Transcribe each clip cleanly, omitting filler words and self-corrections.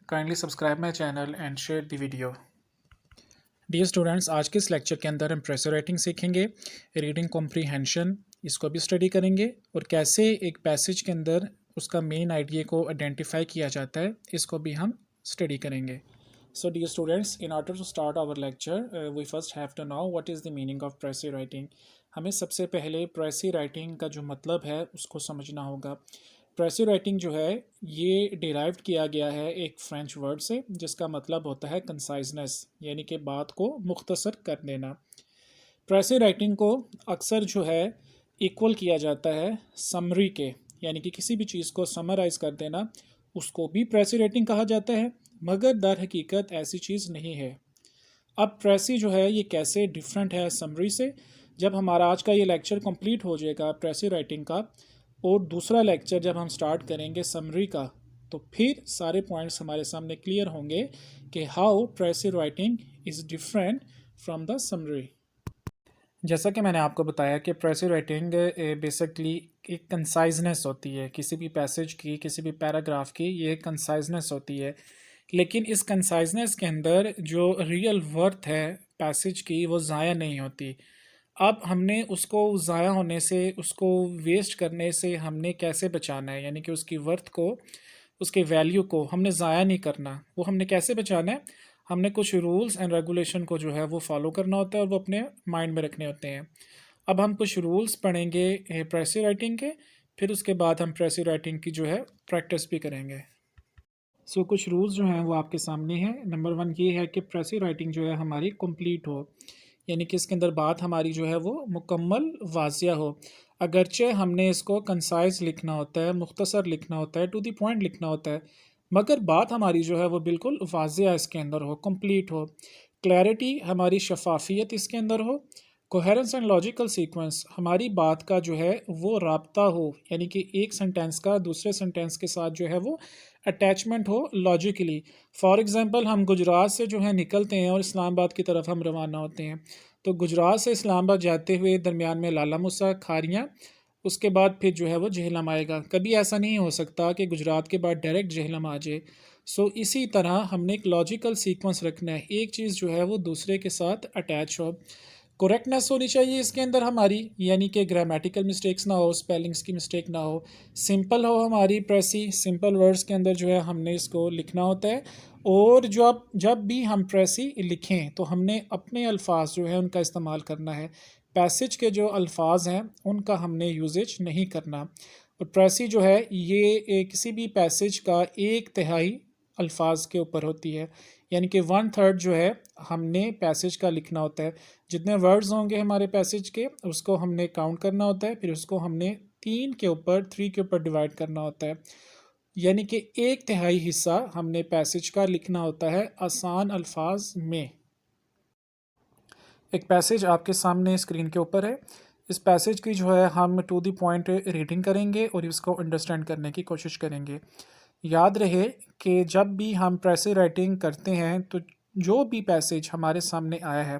Kindly subscribe my channel and share the video. Dear students, आज के इस lecture के अंदर हम प्रेशर राइटिंग सीखेंगे, रीडिंग कॉम्प्रीहेंशन इसको भी स्टडी करेंगे और कैसे एक पैसेज के अंदर उसका मेन आइडिया को आइडेंटिफाई किया जाता है, इसको भी हम स्टडी करेंगे. So dear students, in order to start our lecture we first have to know what is the meaning of precis writing. हमें सबसे पहले प्रेशर राइटिंग का जो मतलब है उसको समझना होगा. प्रेशर राइटिंग जो है ये डिराइव किया गया है एक फ्रेंच वर्ड से जिसका मतलब होता है कंसाइजनेस, यानी कि बात को मुख्तसर कर देना. प्रेशर राइटिंग को अक्सर जो है इक्वल किया जाता है समरी के, यानी कि किसी भी चीज़ को समराइज कर देना, उसको भी प्रेशर राइटिंग कहा जाता है, मगर दर हकीकत ऐसी चीज़ नहीं है. अब प्रेसी जो है ये कैसे डिफरेंट है समरी से, जब हमारा आज का ये लेक्चर कंप्लीट हो जाएगा प्रेशर राइटिंग का और दूसरा लेक्चर जब हम स्टार्ट करेंगे समरी का, तो फिर सारे पॉइंट्स हमारे सामने क्लियर होंगे कि how pressure writing is different from the summary. जैसा कि मैंने आपको बताया कि प्रेशर राइटिंग बेसिकली एक कंसाइजनेस होती है किसी भी पैसेज की, किसी भी पैराग्राफ की, ये कंसाइजनेस होती है. लेकिन इस कंसाइजनेस के अंदर जो रियल वर्थ है पैसेज की वो ज़ाया नहीं होती. अब हमने उसको ज़ाया होने से, उसको वेस्ट करने से हमने कैसे बचाना है, यानी कि उसकी वर्थ को, उसके वैल्यू को हमने ज़ाया नहीं करना. वो हमने कैसे बचाना है, हमने कुछ रूल्स एंड रेगुलेशन को जो है वो फॉलो करना होता है और वो अपने माइंड में रखने होते हैं. अब हम कुछ रूल्स पढ़ेंगे प्रेशर राइटिंग के, फिर उसके बाद हम प्रेशर राइटिंग की जो है प्रैक्टिस भी करेंगे. सो कुछ रूल्स जो हैं वो आपके सामने हैं. नंबर 1 ये है कि प्रेशर राइटिंग जो है हमारी कंप्लीट हो, यानी कि इसके अंदर बात हमारी जो है वो मुकम्मल वाजिया हो. अगरचे हमने इसको कंसाइज लिखना होता है, मुख्तसर लिखना होता है, टू द पॉइंट लिखना होता है, मगर बात हमारी जो है वो बिल्कुल वाजिया इसके अंदर हो, कंप्लीट हो. क्लैरिटी, हमारी शफाफियत इसके अंदर हो. कोहेरेंस एंड लॉजिकल सीक्वेंस, हमारी बात का जो है वो राब्ता हो, यानी कि एक सेंटेंस का दूसरे सेंटेंस के साथ जो है वो अटैचमेंट हो लॉजिकली. फॉर एग्ज़ाम्पल, हम गुजरात से जो है निकलते हैं और इस्लामाबाद की तरफ हम रवाना होते हैं, तो गुजरात से इस्लामाबाद जाते हुए दरमियान में लाला मुसा, खारियाँ, उसके बाद फिर जो है वो जहलम आएगा. कभी ऐसा नहीं हो सकता कि गुजरात के बाद डायरेक्ट जहलम आ जाए. सो इसी तरह हमने एक लॉजिकल सीक्वेंस रखना है, एक चीज़ जो है वो दूसरे के साथ अटैच हो. करेक्टनेस होनी चाहिए इसके अंदर हमारी, यानी कि ग्रामेटिकल मिस्टेक्स ना हो, स्पेलिंग्स की मिस्टेक ना हो. सिंपल हो हमारी प्रेसी, सिंपल वर्ड्स के अंदर जो है हमने इसको लिखना होता है. और जब भी हम प्रेसी लिखें तो हमने अपने अल्फाज जो है उनका इस्तेमाल करना है. पैसेज के जो अल्फाज हैं उनका हमने यूजेज नहीं करना. और प्रेसी जो है ये किसी भी पैसेज का 1/3 अल्फाज के ऊपर होती है, यानी कि 1/3 जो है हमने पैसेज का लिखना होता है. जितने वर्ड्स होंगे हमारे पैसेज के उसको हमने काउंट करना होता है, फिर उसको हमने 3 के ऊपर डिवाइड करना होता है, यानी कि 1/3 हिस्सा हमने पैसेज का लिखना होता है आसान अल्फाज में. एक पैसेज आपके सामने स्क्रीन के ऊपर है. इस पैसेज की जो है हम टू द पॉइंट रीडिंग करेंगे और इसको अंडरस्टैंड करने की कोशिश करेंगे. याद रहे कि जब भी हम प्रेशर राइटिंग करते हैं तो जो भी पैसेज हमारे सामने आया है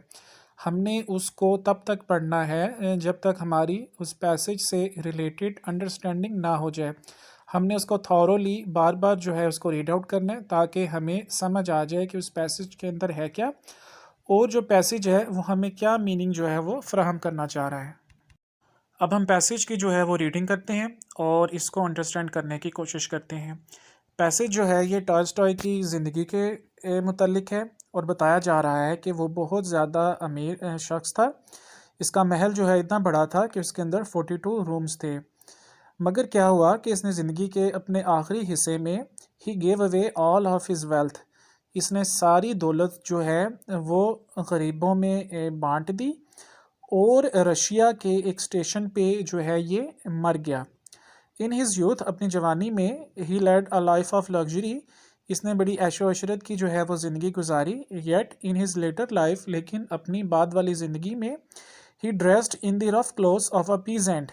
हमने उसको तब तक पढ़ना है जब तक हमारी उस पैसेज से रिलेटेड अंडरस्टैंडिंग ना हो जाए. हमने उसको थॉरोली बार बार जो है उसको रीड आउट करना है ताकि हमें समझ आ जाए कि उस पैसेज के अंदर है क्या और जो पैसेज है वो हमें क्या मीनिंग जो है वो फ्राहम करना चाह रहा है. अब हम पैसेज की जो है वो रीडिंग करते हैं और इसको अंडरस्टैंड करने की कोशिश करते हैं. पैसेज जो है ये टॉल्स्टॉय की ज़िंदगी के मुतल्लिक है और बताया जा रहा है कि वो बहुत ज़्यादा अमीर शख्स था. इसका महल जो है इतना बड़ा था कि उसके अंदर 42 रूम्स थे. मगर क्या हुआ कि इसने ज़िंदगी के अपने आखिरी हिस्से में he gave away all of his wealth, इसने सारी दौलत जो है वो गरीबों में बांट दी और रशिया के एक स्टेशन पे जो है ये मर गया. इन हिज यूथ, अपनी जवानी में, he led a life of luxury, इसने बड़ी ऐशो अशरत की जो है वो ज़िंदगी गुजारी. Yet in his later life, लेकिन अपनी बाद वाली ज़िंदगी में, he dressed in the rough clothes of a peasant,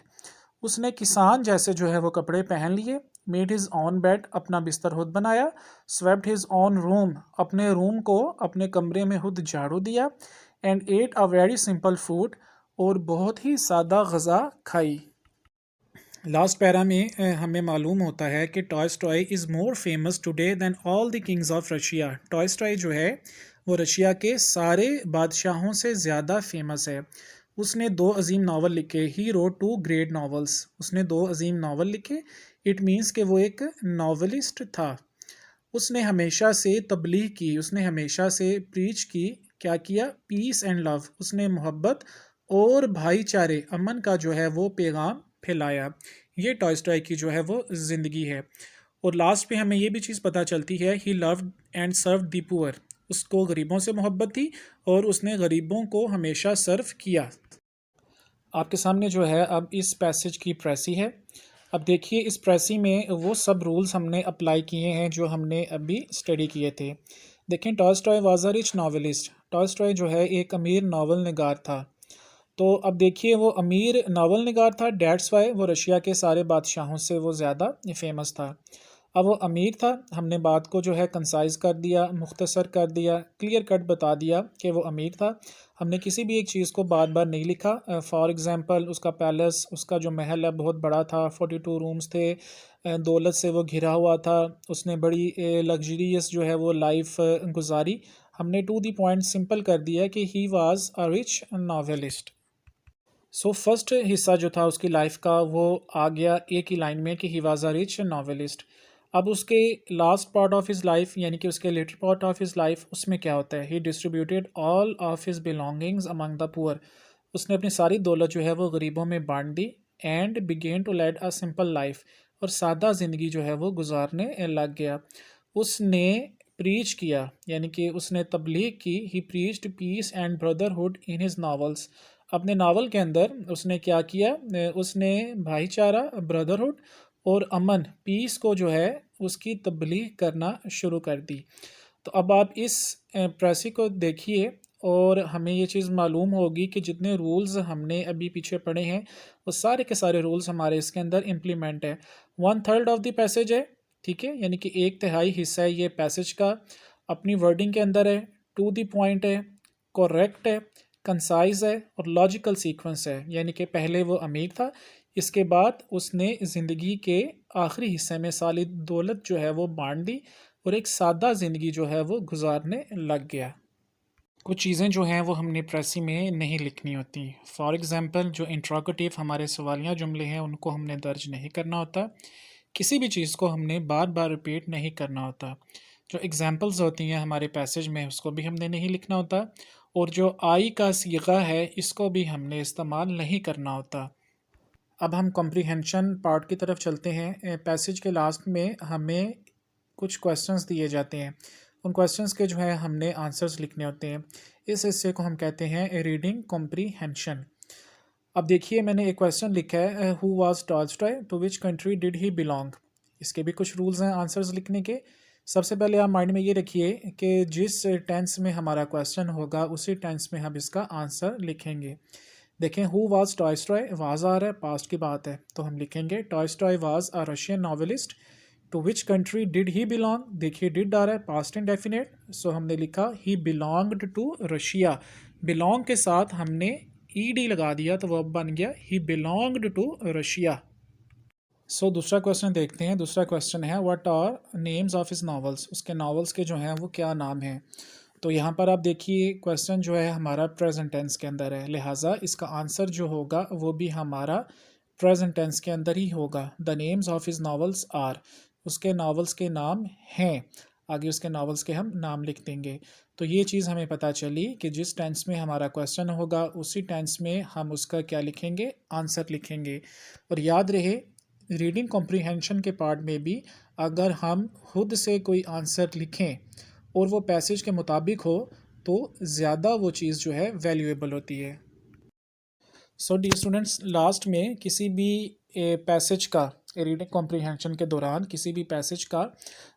उसने किसान जैसे जो है वो कपड़े पहन लिए. मेड हिज ऑन बेड, अपना बिस्तर खुद बनाया. स्वेप्ट हिज ऑन रूम, अपने रूम को, अपने कमरे में खुद झाड़ू दिया. And at a very simple food, और बहुत ही सादा गज़ा खाई. लास्ट पैरा में हमें मालूम होता है कि Tolstoy is more famous today than all the kings of Russia. Tolstoy जो है वो रशिया के सारे बादशाहों से ज़्यादा फेमस है। उसने दो अजीम नावल लिखे, he wrote two great novels. उसने दो अजीम नावल लिखे, इट मीन्स कि वो एक नावलिस्ट था। उसने हमेशा से तबलीग की, उसने हमेशा से प्रीच की, क्या किया, पीस एंड लव। उसने मोहब्बत और भाईचारे, अमन का जो है वो पैगाम फैलाया। ये टॉलस्टॉय की जो है वो ज़िंदगी है। और लास्ट पे हमें ये भी चीज़ पता चलती है, he loved and serve the poor. उसको गरीबों से मोहब्बत थी और उसने गरीबों को हमेशा सर्व किया। आपके सामने जो है अब इस पैसेज की प्रेसी है। अब देखिए इस प्रेसी में वो सब रूल्स हमने अप्लाई किए हैं जो हमने अभी स्टडी किए थे। देखें, Tolstoy was a rich novelist. Tolstoy जो है एक अमीर नावल निगार था। तो अब देखिए वो अमीर नावल निगार था, डेट्स वाई वो रशिया के सारे बादशाहों से वो ज़्यादा फेमस था। अब वो अमीर था, हमने बात को जो है कंसाइज कर दिया, मुख्तसर कर दिया, क्लियर कट बता दिया कि वो अमीर था। हमने किसी भी एक चीज़ को बार बार नहीं लिखा। फॉर एग्ज़ाम्पल उसका पैलेस, उसका जो महल है बहुत बड़ा था, 42 रूम्स थे, दौलत से वो घिरा हुआ था, उसने बड़ी लग्जरियस जो है वो लाइफ गुजारी। हमने टू दी पॉइंट सिंपल कर दिया कि he was a rich novelist. So first हिस्सा जो था उसकी लाइफ का वो आ गया एक ही लाइन में कि he was a rich novelist. अब उसके last part of his life यानी कि उसके later part of his life उसमें क्या होता है, he distributed all of his belongings among the poor. उसने अपनी सारी दौलत जो है वो गरीबों में बांट दी। And began to lead a simple life, और सादा ज़िंदगी जो है वो गुजारने लग गया। उसने प्रीच किया यानी कि उसने तबलीग की, he preached peace and brotherhood in his novels. अपने नावल के अंदर उसने क्या किया, उसने भाईचारा, ब्रदरहुड और अमन, पीस को जो है उसकी तबलीग करना शुरू कर दी। तो अब आप इस प्रेसी को देखिए और हमें ये चीज़ मालूम होगी कि जितने रूल्स हमने अभी पीछे पढ़े हैं वो सारे के सारे रूल्स हमारे इसके अंदर इम्प्लीमेंट है। 1/3 ऑफ द पैसेज है, ठीक है, यानी कि एक तिहाई हिस्सा है ये पैसेज का, अपनी वर्डिंग के अंदर है, टू द पॉइंट है, करेक्ट है, कंसाइज है और लॉजिकल सीक्वेंस है। यानी कि पहले वो अमीर था, इसके बाद उसने ज़िंदगी के आखिरी हिस्से में सारी दौलत जो है वो बांट दी और एक सादा ज़िंदगी जो है वो गुजारने लग गया। कुछ चीज़ें जो हैं वो हमने प्रेसी में नहीं लिखनी होती। फॉर एग्ज़ाम्पल जो इंट्रोगेटिव हमारे सवालिया जुमले हैं उनको हमने दर्ज नहीं करना होता। किसी भी चीज़ को हमने बार बार रिपीट नहीं करना होता। जो एग्ज़ाम्पल्स होती हैं हमारे पैसेज में उसको भी हमने नहीं लिखना होता। और जो आई का सीगा है इसको भी हमने इस्तेमाल नहीं करना होता। अब हम कॉम्प्रीहेंशन पार्ट की तरफ चलते हैं। पैसेज के लास्ट में हमें कुछ क्वेश्चंस दिए जाते हैं, उन क्वेश्चंस के जो है हमने आंसर्स लिखने होते हैं। इस हिस्से को हम कहते हैं रीडिंग कॉम्प्रीहेंशन। अब देखिए मैंने एक क्वेश्चन लिखा है, who was Tolstoy, to which country did he belong. इसके भी कुछ रूल्स हैं आंसर्स लिखने के। सबसे पहले आप माइंड में ये रखिए कि जिस टेंस में हमारा क्वेश्चन होगा उसी टेंस में हम इसका आंसर लिखेंगे। देखें, हु वाज टॉलस्टॉय, वाज आ रहा है, पास्ट की बात है, तो हम लिखेंगे Tolstoy was a Russian novelist. To which country did he belong, देखिए डिड आ रहा है, पास्ट इंडेफिनिट, सो हमने लिखा he belonged to Russia. Belong के साथ हमने ईडी लगा दिया तो वो अब बन गया he belonged to Russia. So दूसरा क्वेश्चन देखते हैं। दूसरा क्वेश्चन है what are names of his novels, उसके नॉवेल्स के जो हैं वो क्या नाम हैं। तो यहाँ पर आप देखिए क्वेश्चन जो है हमारा प्रेजेंट टेंस के अंदर है, लिहाजा इसका आंसर जो होगा वो भी हमारा प्रेजेंट टेंस के अंदर ही होगा। The names of his novels are, उसके नॉवेल्स के नाम हैं, आगे उसके नॉवेल्स के हम नाम लिख देंगे। तो ये चीज़ हमें पता चली कि जिस टेंस में हमारा क्वेश्चन होगा उसी टेंस में हम उसका क्या लिखेंगे, आंसर लिखेंगे। और याद रहे रीडिंग कॉम्प्रीहेंशन के पार्ट में भी अगर हम खुद से कोई आंसर लिखें और वो पैसेज के मुताबिक हो तो ज़्यादा वो चीज़ जो है वैल्यूएबल होती है। सो डी स्टूडेंट्स, लास्ट में किसी भी पैसेज का, रीडिंग कॉम्प्रीहेंशन के दौरान किसी भी पैसेज का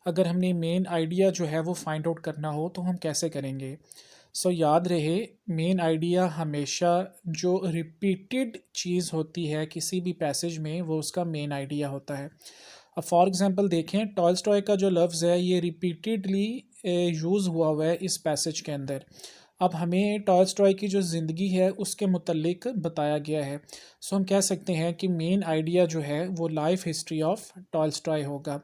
अगर हमने मेन आइडिया जो है वो फाइंड आउट करना हो तो हम कैसे करेंगे। सो याद रहे मेन आइडिया हमेशा जो रिपीटेड चीज़ होती है किसी भी पैसेज में वो उसका मेन आइडिया होता है। अब फॉर एग्जांपल देखें, टॉलस्टॉय का जो लफ्ज़ है ये रिपीटेडली यूज़ हुआ है इस पैसेज के अंदर। अब हमें टॉलस्टॉय की जो ज़िंदगी है उसके मुतल्लिक बताया गया है। सो हम कह सकते हैं कि मेन आइडिया जो है वो लाइफ हिस्ट्री ऑफ टॉलस्टॉय होगा।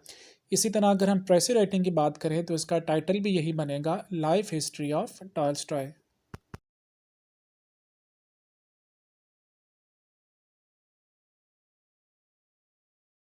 इसी तरह अगर हम प्रेसी राइटिंग की बात करें तो इसका टाइटल भी यही बनेगा, लाइफ हिस्ट्री ऑफ टॉलस्टॉय।